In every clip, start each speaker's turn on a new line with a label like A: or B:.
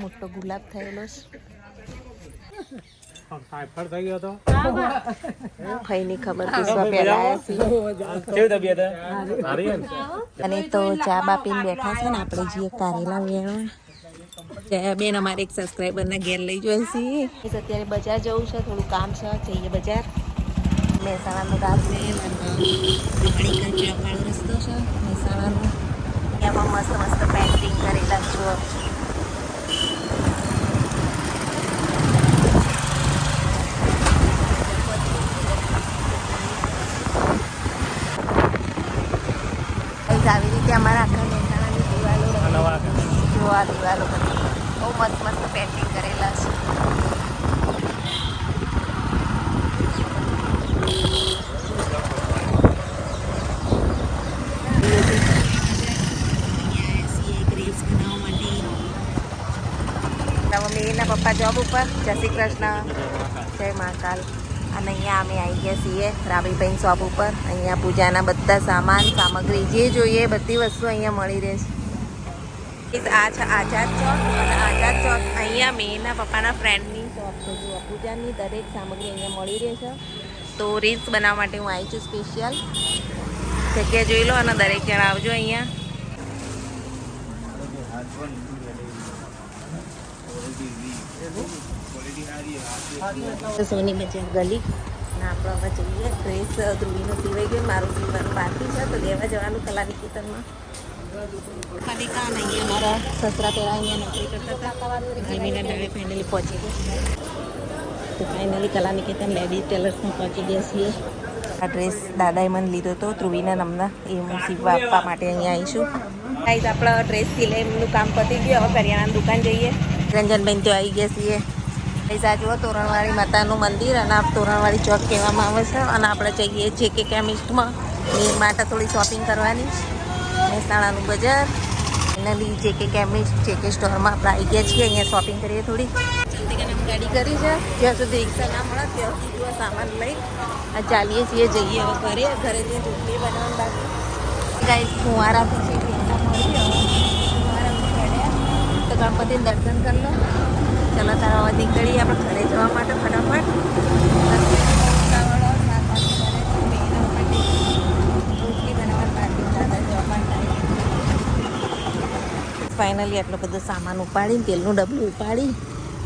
A: મોટો ગુલાબ થયેલો છે. ભાઈની ખબર પૂછવા પહેલા અને તો ચા બા પીને બેઠા છે ને આપણે જઈએ કારેલા વેણવા. બેન અમારે એક સબસ્ક્રાઈબરના ઘેર લઈ જોઈએ છીએ. અત્યારે બજાર જવું છે, થોડું કામ છે, જઈએ બજાર. મહેસાણાનો રાત્રે વાળો રસ્તો છે મહેસાણાનો. એમાં મસ્ત મસ્ત પેન્ટિંગ કરેલા છો. આવી રીતે અમારા આખા મહેસાણાની દિવાલો જોવા દિવાલો બધી બહુ મસ્ત મસ્ત પેન્ટિંગ કરેલા છે. મમ્મીના પપ્પા જોબ ઉપર. જય શ્રી કૃષ્ણ, જય મહાકાલ. અને અહીંયા અમે આવી ગયા છીએ રાવીભાઈ શોપ ઉપર. અહીંયા પૂજાના બધા સામાન સામગ્રી જે જોઈએ બધી વસ્તુ અહીંયા મળી રહે છે. આ છે આઝાદ ચોક અને આઝાદ ચોક અહીંયા મેના પપ્પાના ફ્રેન્ડની શોપ છે. જો પૂજાની દરેક સામગ્રી અહીંયા મળી રહે છે. તો રીલ્સ બનાવવા માટે હું આવી છું સ્પેશિયલ. જગ્યા જોઈ લો અને દરેક જણ આવજો અહીંયા. સોની બજાર ગલી અને આપણે હવે જઈએ. ડ્રેસ ધ્રુવીનો સિવાઈ ગયો, મારું સીવાનું બાકી છે તો લેવા જવાનું કલાની કિચનમાં. કલિકા નહીં અમારા સસરા પહેલાં અહીંયા નોકરી કરતા હતા. ગરમીના ડાળે ફાઇનલી પહોંચી ગયા. તો ફાઇનલી કલાની કિચન લેડીઝ ટેલર્સમાં પહોંચી ગયા છીએ. આ ડ્રેસ દાદાએ મને લીધો હતો ધ્રુવીના નામના, એ હું સીવવા આપવા માટે અહીંયા આવીશું. ગાઈઝ આપણે ડ્રેસ સિલાઈનું કામ પતી ગયું. હવે કરિયાણાની દુકાન જઈએ. રંજનબેન તો આવી ગયા છીએ. આ જુઓ તોરણવાળી માતાનું મંદિર અને આ તોરણવાળી ચોક કહેવામાં આવે છે. અને આપણે જઈએ છીએ કે કેમિસ્ટમાં મેં માટે થોડી શોપિંગ કરવાની. મહેસાણાનું બજાર ફાઇનલી જે કે કેમિસ્ટ જે કે સ્ટોરમાં આપણે આવી ગયા છીએ. અહીંયા શોપિંગ કરીએ થોડી. ચંદિકાને ગાડી કરી છે, જ્યાં સુધી રિક્ષા ના મળે ત્યાં સુધી સામાન લઈ ચાલીએ છીએ. જઈએ હવે ઘરે જઈને રોટલી બનાવવાનું બાકી. ગાઈસ ફુવારાથી છે રિક્ષા મળી તો ગણપતિને દર્શન કરી લો. ચલો તારા હવે નીકળીએ આપણે ઘરે જવા માટે ફટાફટ. ફાઇનલી આટલો બધો સામાન ઉપાડીને તેલનું ડબલું ઉપાડી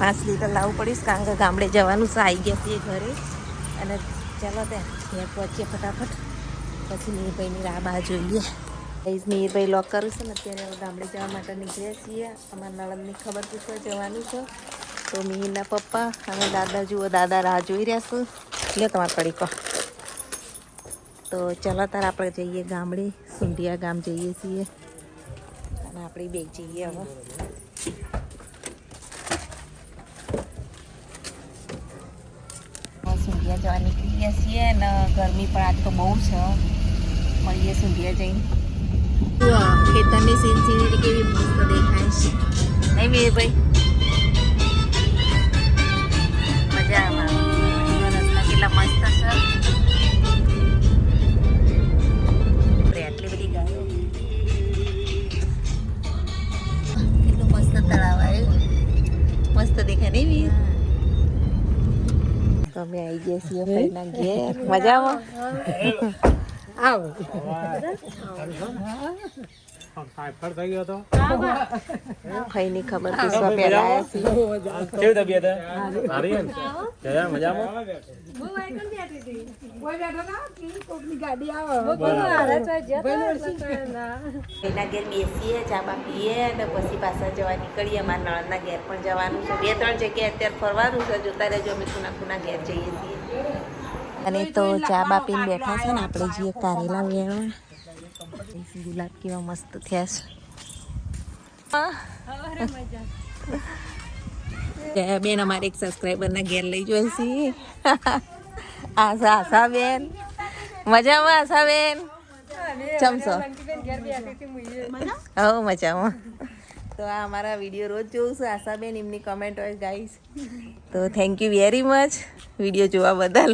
A: 5 લીટર લાવવું પડીશ, કારણ કે ગામડે જવાનું છે. આવી ગયા છીએ ઘરે અને ચાલો ત્યાં પહોંચીએ ફટાફટ. પછી મીરભાઈની રાહ બહાર જોઈએ. મીરભાઈ લોક કરું છે ને અત્યારે હવે ગામડે જવા માટે નીકળ્યા છીએ. અમારા નળદની ખબર પૂછવા જવાનું છે. તો મીરના પપ્પા અને દાદા જુઓ, દાદા રાહ જોઈ રહ્યા છું. લે તમારે પડીકો. તો ચાલો તાર આપણે જઈએ ગામડે. સુંઢિયા ગામ જઈએ છીએ અને આપણે બે જઈએ હવે. સુંઢિયા જવા નીકળી ગયા છીએ અને ગરમી પણ આજ તો બહુ છે. મળીએ સુંઢિયા જઈને. ખેતરની સીનરી કેવી મસ્ત દેખાય છે નહીં મીરભાઈ? મજા આવે. રસ્તા કેટલા મસ્ત છે. આટલી બધી ગાયો. કેટલું મસ્ત તળાવ આવ્યું, મસ્ત દેખાય નહીં વીર? તો અમે આવી ગયા છીએ ભાઈના ઘેર. મજામાં આવો. ભાઈની ખબર પૂછવા પહેલા આવ્યા છીએ.
B: કેવી તબિયત સારી છે? મજામાં.
A: ભાઈના ઘેર બેસીએ, ચા બા પીએ અને પછી પાછા જવા નીકળીએ. અમારા નળના ઘેર પણ જવાનું છે. 2-3 જગ્યાએ અત્યારે ફરવાનું છે. જોતા રહેજો. અમે કુના ઘેર જઈએ છીએ. અને તો ચા બા પીને બેઠા છે ને આપણે જઈએ કારેલા વેણવા. ગુલાબ કેવા મસ્ત થયા છે. બેન અમારે એક સબસ્ક્રાઈબરના ઘેર લઈ જોઈએ છીએ. આશા બેન મજામાં? આશા બેન ચમસો હો મજામાં. તો આ અમારા વિડીયો રોજ જોઉં છું. આશા બેન એમની કમેન્ટ હોય ગાઈસ. તો thank you very much video જોવા બદલ.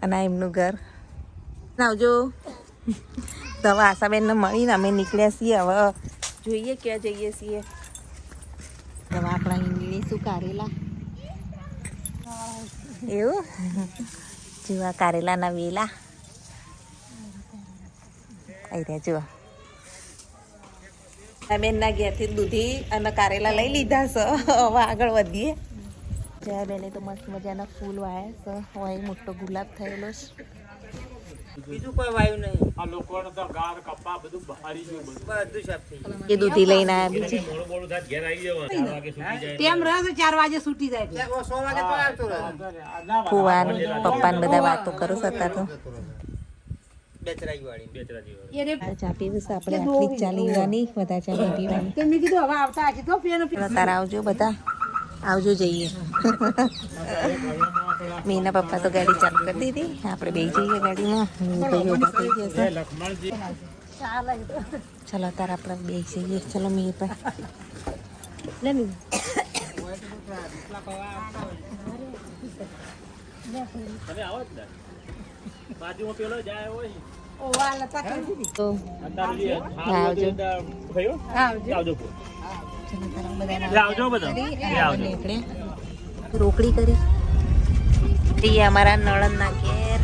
A: અને એમનું ઘર આવજો. તો હવે આશાબેનને મળીને અમે નીકળ્યા છીએ. હવે જોઈએ ક્યાં જઈએ છીએ. હવે આપણા ઈંગળી શું કારેલા એવું જુઓ કારેલાના વેલા આવી રહ્યા જુઓ બેનના ઘેરથી દૂધી અને કારેલા લઈ લીધા છે હવે આગળ વધીએ જયા બેને તો મસ્ત મજાના ફૂલ વાયા છે હોય મોટો ગુલાબ થયેલો છે
C: બીજું કોઈ વાયુ નહીં.
B: આ લોકોને તો ગાર કપા બધું બહારી ગયું બધું.
C: બધું સાફ થઈ ગયું.
A: એ દૂધી લઈને આવ્યા બીજી
B: મોડું મોડું થાય ઘેર આવી જવાનું 4 વાગે છૂટી જાય
D: તેમ રહે તો 4 વાગે છૂટી જાય છે.
C: 6 વાગે તો આવતો રહે.
A: ફુવાન પપ્પાને બધા વાતો કરો છો હતા તો
C: બેચરાઈ વાળી.
B: બેચરાજી
D: એને
A: ચા પીવું છે આપણે આટલી જ ચા લેવાની બધા ચા નહીં પીવાની
D: તે મેં કીધું હવે આવતા હશે તો પેનો
A: ચલો તારા આવજો બધા આવજો જઈએ મીના પપ્પા તો ગાડી ચાલુ કરી દીધી આપણે બે જઈએ ગાડીમાં ભાઈ ઉભા થઈ ગયા છે
B: લખમણજી
A: ચલો તાર આપણે બે જઈએ ચલો મીરભાઈ લે મીર
B: તમે આવો જ ને બાજુમાં પેલો જાય હોય
D: ઓ આ લતા કરી દીધી
A: તો
B: અંદાજી
A: આવજો.
B: થયો
D: આવજો.
B: આવજો
A: ચલો તારા બધાને
B: લે આવજો બધા
A: કરી
B: લે
A: અને
B: આવજો
A: આપણે રોકડી કરી જઈએ અમારા નળનના ઘેર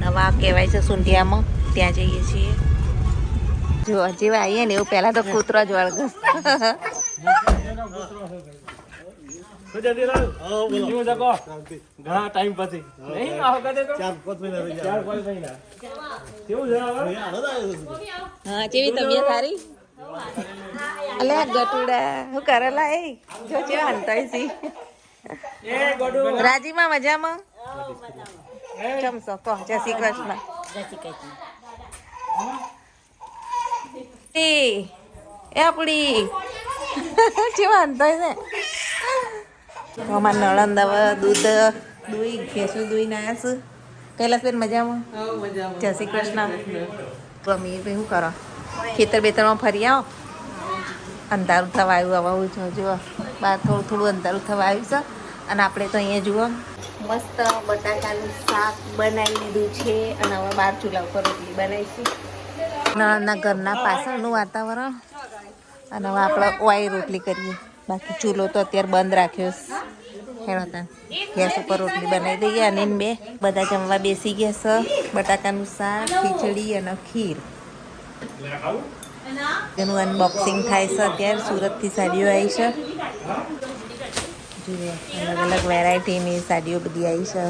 A: નવા કહેવાય છે સુંઢિયામાં ત્યાં જઈએ છીએ જો જેવા આવીએ ને એવું પહેલા તો કૂતરો જ વળગે
B: તો જલ્દી રાવ જીવ જકો ઘણા ટાઈમ પછી નહીં આવો કદે તો 4-5 મહિના કેવું છે હવે
A: હા કેવી તબિયત સારી અલે ગટુડા હું કરેલા એ જો કેવા હંતાઈ સી
B: એ ગોડુ
A: રાજીમાં મજામાં ચમસો કહો જય શ્રી કૃષ્ણ એ આપડી કેવા હંતાઈ છે અમારા નળંદ હવે દૂધ દૂઈ ભેંસું દૂઈ નાયા છે કૈલાસબેન મજામાં જય શ્રી કૃષ્ણ ગમી ભાઈ શું કરો ખેતર બેતરમાં ફરી આવો અંધારું થવા આવ્યું હવે હું જો બહાર થોડું થોડું અંધારું થવા આવ્યું છે અને આપણે તો અહીંયા જુઓ મસ્ત બટાકાનું શાક બનાવી લીધું છે અને હવે બહાર ચૂલા ઉપર રોટલી બનાવી છે નળના ઘરના પાછળનું વાતાવરણ અને હવે આપણે ઓય રોટલી કરીએ બાકી ચૂલો તો અત્યારે બંધ રાખ્યો છે હેડો તા ગેસ ઉપર રોટલી બનાવી દઈએ અને એને બે બધા જમવા બેસી ગયા છે બટાકાનું શાક ખીચડી અને ખીર એનું અનબોક્સિંગ થાય છે અત્યારે સુરતથી સાડીઓ આવી છે જોઈએ અલગ અલગ વેરાયટીની સાડીઓ બધી આવી છે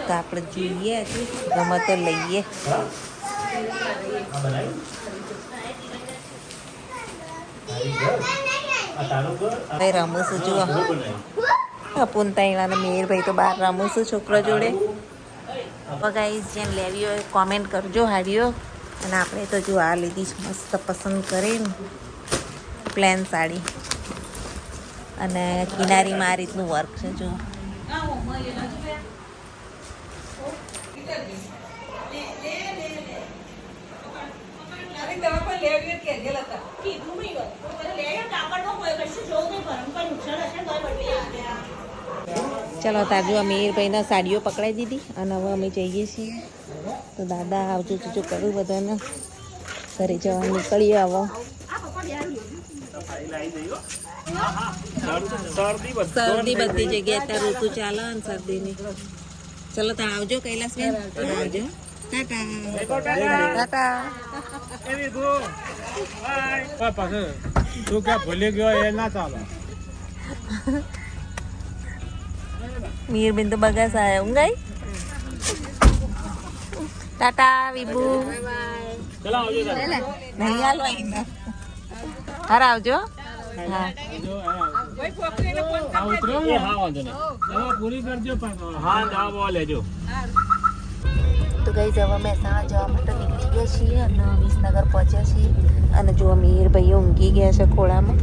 A: તો આપણે જોઈએ હજી ગમે તો લઈએ ભાઈ રમું છું જુઓ અપુનતા અને મેયરભાઈ તો બહાર રમું છું છોકરો જોડે ગાઈસ જેને લેવી હોય કોમેન્ટ કરજો હાડીઓ અને આપણે તો જો આ લીધી છે મસ્ત પસંદ કરીને પ્લેન સાડી અને કિનારીમાં આ રીતનું વર્ક છે જો ચલો તાજુ અમે મીરભાઈને સાડીઓ પકડાઈ દીધી અને હવે અમે જઈએ છીએ તો દાદા આવજો જોજો કરું બધાને ઘરે જવા નીકળીએ હવે શરદી બધી જગ્યાએ અત્યારે ઋતુ ચાલે ને શરદીની ચલો તો આવજો કૈલાસબેન આવજો ટાટા
B: તું ક્યાં ભૂલી ગયો એ ના ચાલે
A: મીરબેન તો બગાસ આયા ઊંઘાઈ ટાટા વિભુ
B: ચલો આવજો
A: નહીં હાલો અહીંના હાર આવજો હા
B: પૂરી કરજો હા જાવ લેજો
A: તો ગઈ જવા મહેસાણા જવા માટે નીકળી ગયા છીએ અને વિસનગર પહોંચ્યા છીએ અને જો મીરભાઈ ઊંઘી ગયા છે ખોળામાં